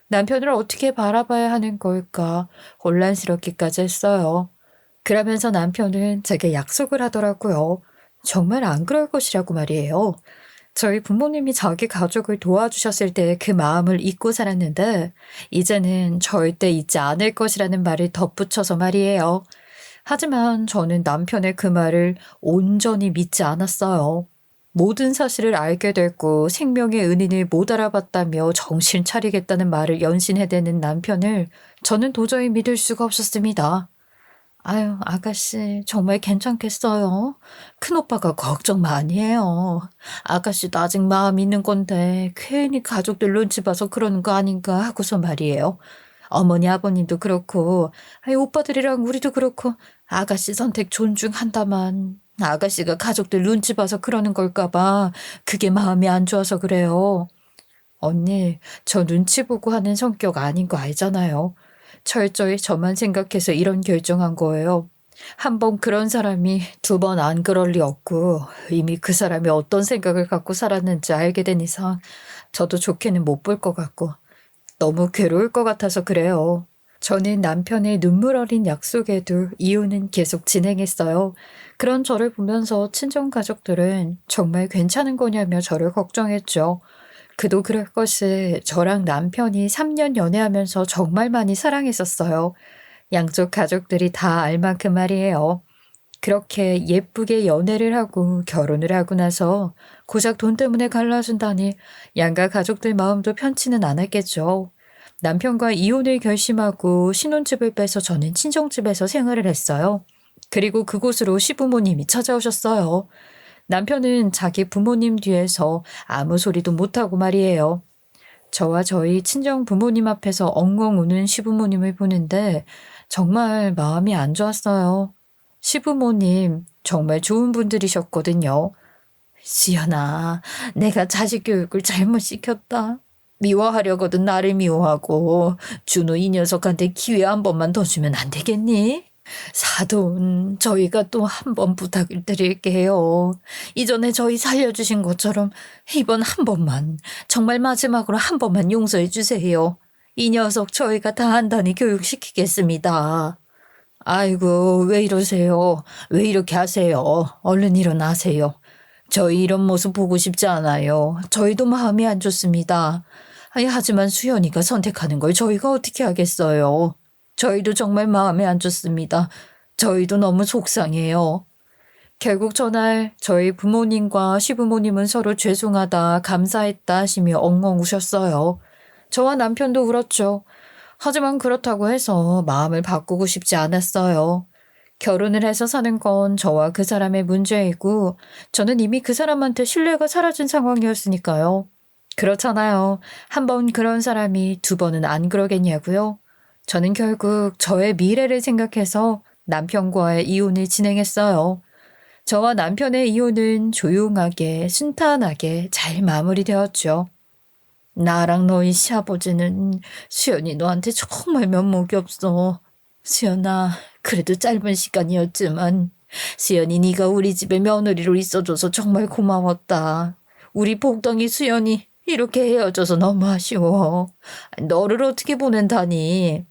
Speaker 1: 남편을 어떻게 바라봐야 하는 걸까 혼란스럽기까지 했어요. 그러면서 남편은 제게 약속을 하더라고요. 정말 안 그럴 것이라고 말이에요. 저희 부모님이 자기 가족을 도와주셨을 때 그 마음을 잊고 살았는데 이제는 절대 잊지 않을 것이라는 말을 덧붙여서 말이에요. 하지만 저는 남편의 그 말을 온전히 믿지 않았어요. 모든 사실을 알게 됐고 생명의 은인을 못 알아봤다며 정신 차리겠다는 말을 연신해대는 남편을 저는 도저히 믿을 수가 없었습니다. 아유, 아가씨, 정말 괜찮겠어요? 큰오빠가 걱정 많이 해요. 아가씨도 아직 마음 있는 건데 괜히 가족들 눈치 봐서 그러는 거 아닌가 하고서 말이에요. 어머니 아버님도 그렇고 오빠들이랑 우리도 그렇고 아가씨 선택 존중한다만 아가씨가 가족들 눈치 봐서 그러는 걸까 봐 그게 마음이 안 좋아서 그래요. 언니, 저 눈치 보고 하는 성격 아닌 거 알잖아요. 철저히 저만 생각해서 이런 결정한 거예요. 한 번 그런 사람이 두 번 안 그럴 리 없고 이미 그 사람이 어떤 생각을 갖고 살았는지 알게 된 이상 저도 좋게는 못 볼 것 같고 너무 괴로울 것 같아서 그래요. 저는 남편의 눈물 어린 약속에도 이유는 계속 진행했어요. 그런 저를 보면서 친정 가족들은 정말 괜찮은 거냐며 저를 걱정했죠. 그도 그럴 것이 저랑 남편이 3년 연애하면서 정말 많이 사랑했었어요. 양쪽 가족들이 다 알 만큼 말이에요. 그렇게 예쁘게 연애를 하고 결혼을 하고 나서 고작 돈 때문에 갈라준다니 양가 가족들 마음도 편치는 않았겠죠. 남편과 이혼을 결심하고 신혼집을 빼서 저는 친정집에서 생활을 했어요. 그리고 그곳으로 시부모님이 찾아오셨어요. 남편은 자기 부모님 뒤에서 아무 소리도 못하고 말이에요. 저와 저희 친정 부모님 앞에서 엉엉 우는 시부모님을 보는데 정말 마음이 안 좋았어요. 시부모님 정말 좋은 분들이셨거든요. 시연아, 내가 자식 교육을 잘못 시켰다. 미워하려거든 나를 미워하고 준호 이 녀석한테 기회 한 번만 더 주면 안 되겠니? 사돈, 저희가 또 한 번 부탁을 드릴게요. 이전에 저희 살려주신 것처럼 이번 한 번만, 정말 마지막으로 한 번만 용서해 주세요. 이 녀석 저희가 다 한단히 교육시키겠습니다. 아이고, 왜 이러세요? 왜 이렇게 하세요? 얼른 일어나세요. 저희 이런 모습 보고 싶지 않아요. 저희도 마음이 안 좋습니다. 아니, 하지만 수연이가 선택하는 걸 저희가 어떻게 하겠어요? 저희도 정말 마음에 안 좋습니다. 저희도 너무 속상해요. 결국 전날 저희 부모님과 시부모님은 서로 죄송하다, 감사했다 하시며 엉엉 우셨어요. 저와 남편도 울었죠. 하지만 그렇다고 해서 마음을 바꾸고 싶지 않았어요. 결혼을 해서 사는 건 저와 그 사람의 문제이고 저는 이미 그 사람한테 신뢰가 사라진 상황이었으니까요. 그렇잖아요. 한 번 그런 사람이 두 번은 안 그러겠냐고요. 저는 결국 저의 미래를 생각해서 남편과의 이혼을 진행했어요. 저와 남편의 이혼은 조용하게 순탄하게 잘 마무리되었죠. 나랑 너희 시아버지는 수연이 너한테 정말 면목이 없어. 수연아, 그래도 짧은 시간이었지만 수연이 네가 우리 집에 며느리로 있어줘서 정말 고마웠다. 우리 복덩이 수연이 이렇게 헤어져서 너무 아쉬워. 너를 어떻게 보낸다니.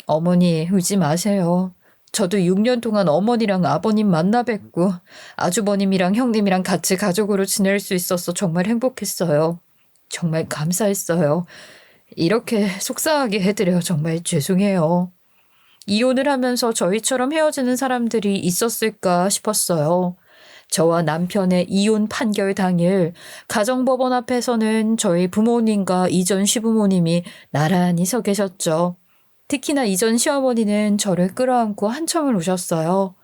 Speaker 1: 어머니 울지 마세요. 저도 6년 동안 어머니랑 아버님 만나 뵙고 아주버님이랑 형님이랑 같이 가족으로 지낼 수 있어서 정말 행복했어요. 정말 감사했어요. 이렇게 속상하게 해드려 정말 죄송해요. 이혼을 하면서 저희처럼 헤어지는 사람들이 있었을까 싶었어요. 저와 남편의 이혼 판결 당일 가정법원 앞에서는 저희 부모님과 이전 시부모님이 나란히 서 계셨죠. 특히나 이전 시어머니는 저를 끌어안고 한참을 우셨어요.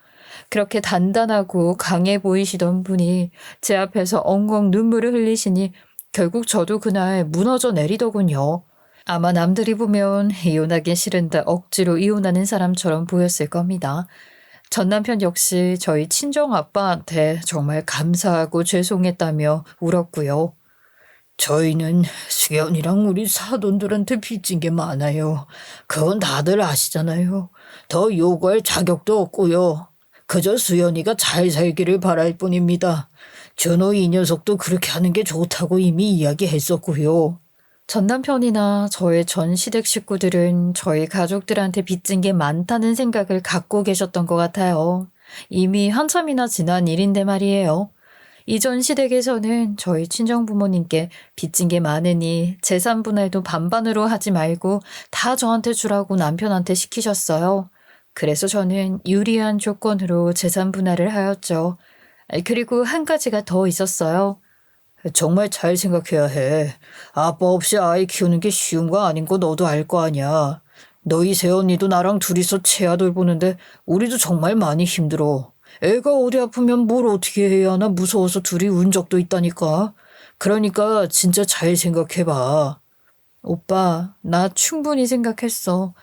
Speaker 1: 그렇게 단단하고 강해 보이시던 분이 제 앞에서 엉엉 눈물을 흘리시니 결국 저도 그날 무너져 내리더군요. 아마 남들이 보면 이혼하기 싫은데 억지로 이혼하는 사람처럼 보였을 겁니다. 전 남편 역시 저희 친정 아빠한테 정말 감사하고 죄송했다며 울었고요. 저희는 수연이랑 우리 사돈들한테 빚진 게 많아요. 그건 다들 아시잖아요. 더 요구할 자격도 없고요. 그저 수연이가 잘 살기를 바랄 뿐입니다. 준호 이 녀석도 그렇게 하는 게 좋다고 이미 이야기했었고요. 전 남편이나 저의 전 시댁 식구들은 저희 가족들한테 빚진 게 많다는 생각을 갖고 계셨던 것 같아요. 이미 한참이나 지난 일인데 말이에요. 이전 시댁에서는 저희 친정 부모님께 빚진 게 많으니 재산 분할도 반반으로 하지 말고 다 저한테 주라고 남편한테 시키셨어요. 그래서 저는 유리한 조건으로 재산 분할을 하였죠. 그리고 한 가지가 더 있었어요. 정말 잘 생각해야 해. 아빠 없이 아이 키우는 게 쉬운 거 아닌 거 너도 알 거 아니야. 너희 새언니도 나랑 둘이서 채아 돌보는데 우리도 정말 많이 힘들어. 애가 어디 아프면 뭘 어떻게 해야 하나 무서워서 둘이 운 적도 있다니까. 그러니까 진짜 잘 생각해봐. 오빠, 나 충분히 생각했어.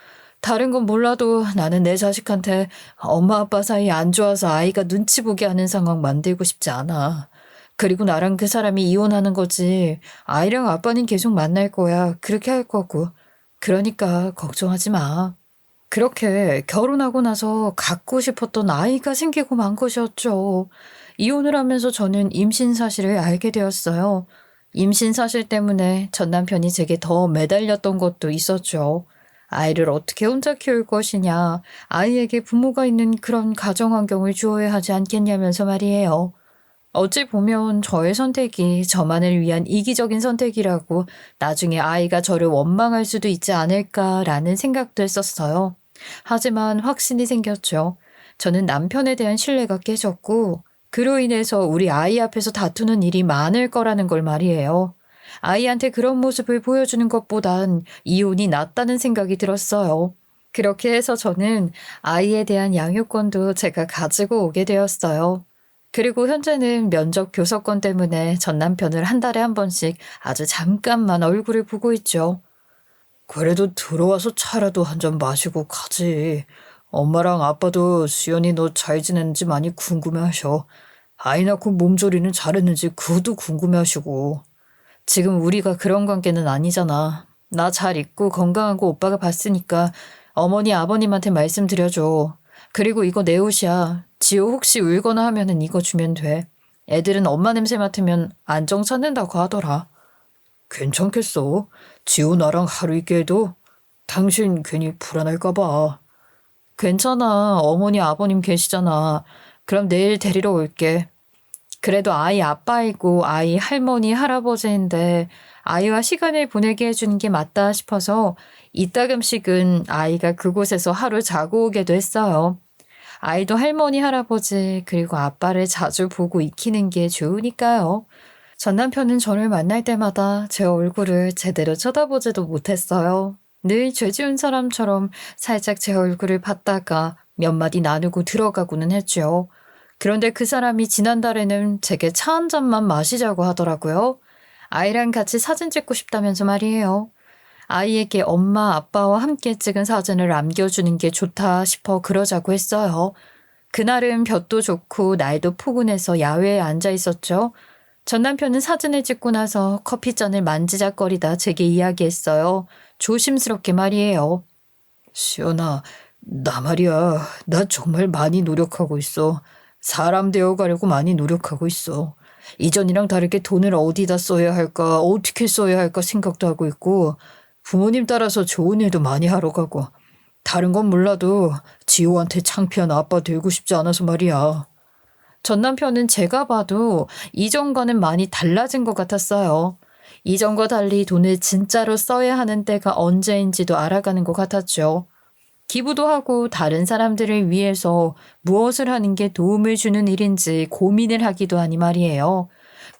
Speaker 1: 다른 건 몰라도 나는 내 자식한테 엄마 아빠 사이 안 좋아서 아이가 눈치 보게 하는 상황 만들고 싶지 않아. 그리고 나랑 그 사람이 이혼하는 거지. 아이랑 아빠는 계속 만날 거야. 그렇게 할 거고. 그러니까 걱정하지 마. 그렇게 결혼하고 나서 갖고 싶었던 아이가 생기고 만 것이었죠. 이혼을 하면서 저는 임신 사실을 알게 되었어요. 임신 사실 때문에 전 남편이 제게 더 매달렸던 것도 있었죠. 아이를 어떻게 혼자 키울 것이냐, 아이에게 부모가 있는 그런 가정 환경을 주어야 하지 않겠냐면서 말이에요. 어찌 보면 저의 선택이 저만을 위한 이기적인 선택이라고 나중에 아이가 저를 원망할 수도 있지 않을까라는 생각도 했었어요. 하지만 확신이 생겼죠. 저는 남편에 대한 신뢰가 깨졌고 그로 인해서 우리 아이 앞에서 다투는 일이 많을 거라는 걸 말이에요. 아이한테 그런 모습을 보여주는 것보단 이혼이 낫다는 생각이 들었어요. 그렇게 해서 저는 아이에 대한 양육권도 제가 가지고 오게 되었어요. 그리고 현재는 면접 교섭권 때문에 전 남편을 한 달에 한 번씩 아주 잠깐만 얼굴을 보고 있죠. 그래도 들어와서 차라도 한 잔 마시고 가지. 엄마랑 아빠도 수연이 너 잘 지내는지 많이 궁금해하셔. 아이 낳고 몸조리는 잘했는지 그것도 궁금해하시고. 지금 우리가 그런 관계는 아니잖아. 나 잘 있고 건강하고 오빠가 봤으니까 어머니 아버님한테 말씀드려줘. 그리고 이거 내 옷이야. 지호 혹시 울거나 하면은 이거 주면 돼. 애들은 엄마 냄새 맡으면 안정 찾는다고 하더라. 괜찮겠어. 지호 나랑 하루 있게 해도 당신 괜히 불안할까 봐. 괜찮아. 어머니 아버님 계시잖아. 그럼 내일 데리러 올게. 그래도 아이 아빠이고 아이 할머니 할아버지인데 아이와 시간을 보내게 해주는 게 맞다 싶어서 이따금씩은 아이가 그곳에서 하루 자고 오게도 했어요. 아이도 할머니 할아버지 그리고 아빠를 자주 보고 익히는 게 좋으니까요. 전 남편은 저를 만날 때마다 제 얼굴을 제대로 쳐다보지도 못했어요. 늘 죄 지은 사람처럼 살짝 제 얼굴을 봤다가 몇 마디 나누고 들어가고는 했죠. 그런데 그 사람이 지난달에는 제게 차 한 잔만 마시자고 하더라고요. 아이랑 같이 사진 찍고 싶다면서 말이에요. 아이에게 엄마, 아빠와 함께 찍은 사진을 남겨주는 게 좋다 싶어 그러자고 했어요. 그날은 볕도 좋고 날도 포근해서 야외에 앉아 있었죠. 전 남편은 사진을 찍고 나서 커피잔을 만지작거리다 제게 이야기했어요. 조심스럽게 말이에요. 시연아, 나 말이야. 나 정말 많이 노력하고 있어. 사람 되어가려고 많이 노력하고 있어. 이전이랑 다르게 돈을 어디다 써야 할까, 어떻게 써야 할까 생각도 하고 있고, 부모님 따라서 좋은 일도 많이 하러 가고, 다른 건 몰라도 지호한테 창피한 아빠 되고 싶지 않아서 말이야. 전 남편은 제가 봐도 이전과는 많이 달라진 것 같았어요. 이전과 달리 돈을 진짜로 써야 하는 때가 언제인지도 알아가는 것 같았죠. 기부도 하고 다른 사람들을 위해서 무엇을 하는 게 도움을 주는 일인지 고민을 하기도 하니 말이에요.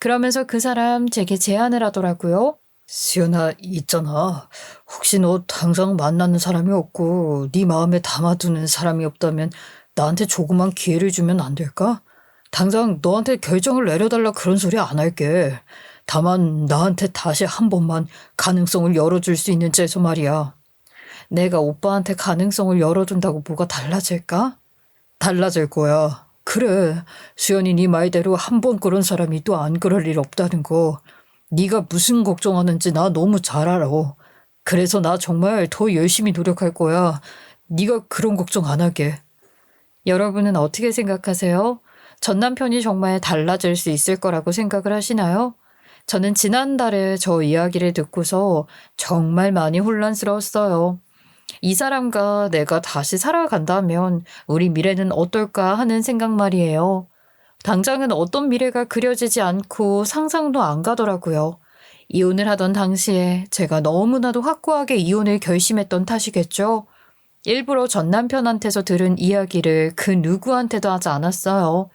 Speaker 1: 그러면서 그 사람 제게 제안을 하더라고요. 수연아, 있잖아. 혹시 너 당장 만나는 사람이 없고 네 마음에 담아두는 사람이 없다면 나한테 조그만 기회를 주면 안 될까? 당장 너한테 결정을 내려달라 그런 소리 안 할게. 다만 나한테 다시 한 번만 가능성을 열어줄 수 있는지 해서 말이야. 내가 오빠한테 가능성을 열어준다고 뭐가 달라질까? 달라질 거야. 그래. 수연이 네 말대로 한 번 그런 사람이 또 안 그럴 일 없다는 거. 네가 무슨 걱정하는지 나 너무 잘 알아. 그래서 나 정말 더 열심히 노력할 거야. 네가 그런 걱정 안 하게. 여러분은 어떻게 생각하세요? 전 남편이 정말 달라질 수 있을 거라고 생각을 하시나요? 저는 지난달에 저 이야기를 듣고서 정말 많이 혼란스러웠어요. 이 사람과 내가 다시 살아간다면 우리 미래는 어떨까 하는 생각 말이에요. 당장은 어떤 미래가 그려지지 않고 상상도 안 가더라고요. 이혼을 하던 당시에 제가 너무나도 확고하게 이혼을 결심했던 탓이겠죠. 일부러 전 남편한테서 들은 이야기를 그 누구한테도 하지 않았어요.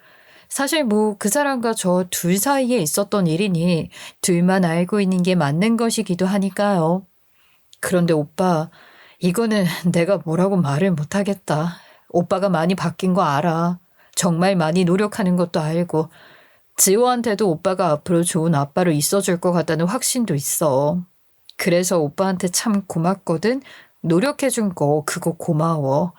Speaker 1: 사실 뭐 그 사람과 저 둘 사이에 있었던 일이니 둘만 알고 있는 게 맞는 것이기도 하니까요. 그런데 오빠, 이거는 내가 뭐라고 말을 못하겠다. 오빠가 많이 바뀐 거 알아. 정말 많이 노력하는 것도 알고 지호한테도 오빠가 앞으로 좋은 아빠로 있어줄 것 같다는 확신도 있어. 그래서 오빠한테 참 고맙거든. 노력해준 거 그거 고마워.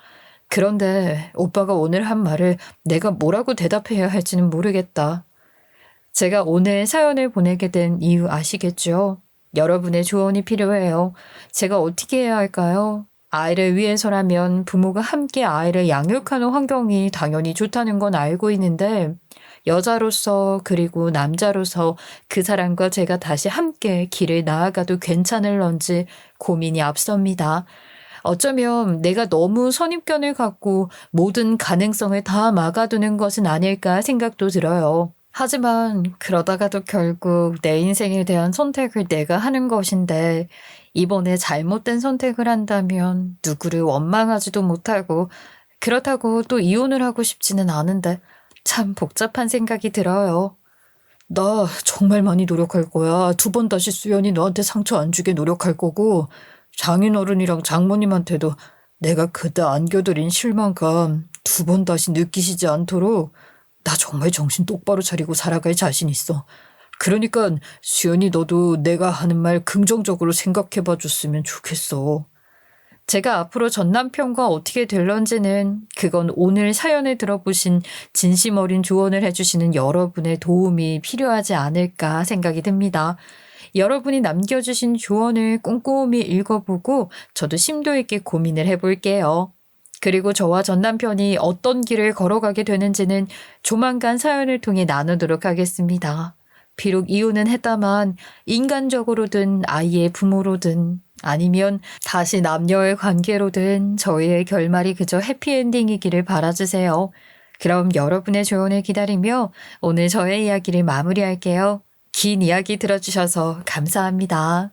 Speaker 1: 그런데 오빠가 오늘 한 말을 내가 뭐라고 대답해야 할지는 모르겠다. 제가 오늘 사연을 보내게 된 이유 아시겠죠? 여러분의 조언이 필요해요. 제가 어떻게 해야 할까요? 아이를 위해서라면 부모가 함께 아이를 양육하는 환경이 당연히 좋다는 건 알고 있는데 여자로서 그리고 남자로서 그 사람과 제가 다시 함께 길을 나아가도 괜찮을런지 고민이 앞섭니다. 어쩌면 내가 너무 선입견을 갖고 모든 가능성을 다 막아두는 것은 아닐까 생각도 들어요. 하지만 그러다가도 결국 내 인생에 대한 선택을 내가 하는 것인데 이번에 잘못된 선택을 한다면 누구를 원망하지도 못하고 그렇다고 또 이혼을 하고 싶지는 않은데 참 복잡한 생각이 들어요. 나 정말 많이 노력할 거야. 2번 다시 수연이 너한테 상처 안 주게 노력할 거고 장인어른이랑 장모님한테도 내가 그때 안겨드린 실망감 2번 다시 느끼시지 않도록
Speaker 2: 나 정말 정신 똑바로 차리고 살아갈 자신 있어. 그러니까 수연이 너도 내가 하는 말 긍정적으로 생각해봐 줬으면 좋겠어.
Speaker 1: 제가 앞으로 전 남편과 어떻게 될런지는 그건 오늘 사연을 들어보신 진심 어린 조언을 해주시는 여러분의 도움이 필요하지 않을까 생각이 듭니다. 여러분이 남겨주신 조언을 꼼꼼히 읽어보고 저도 심도 있게 고민을 해볼게요. 그리고 저와 전 남편이 어떤 길을 걸어가게 되는지는 조만간 사연을 통해 나누도록 하겠습니다. 비록 이혼은 했다만 인간적으로든 아이의 부모로든 아니면 다시 남녀의 관계로든 저희의 결말이 그저 해피엔딩이기를 바라주세요. 그럼 여러분의 조언을 기다리며 오늘 저의 이야기를 마무리할게요. 긴 이야기 들어주셔서 감사합니다.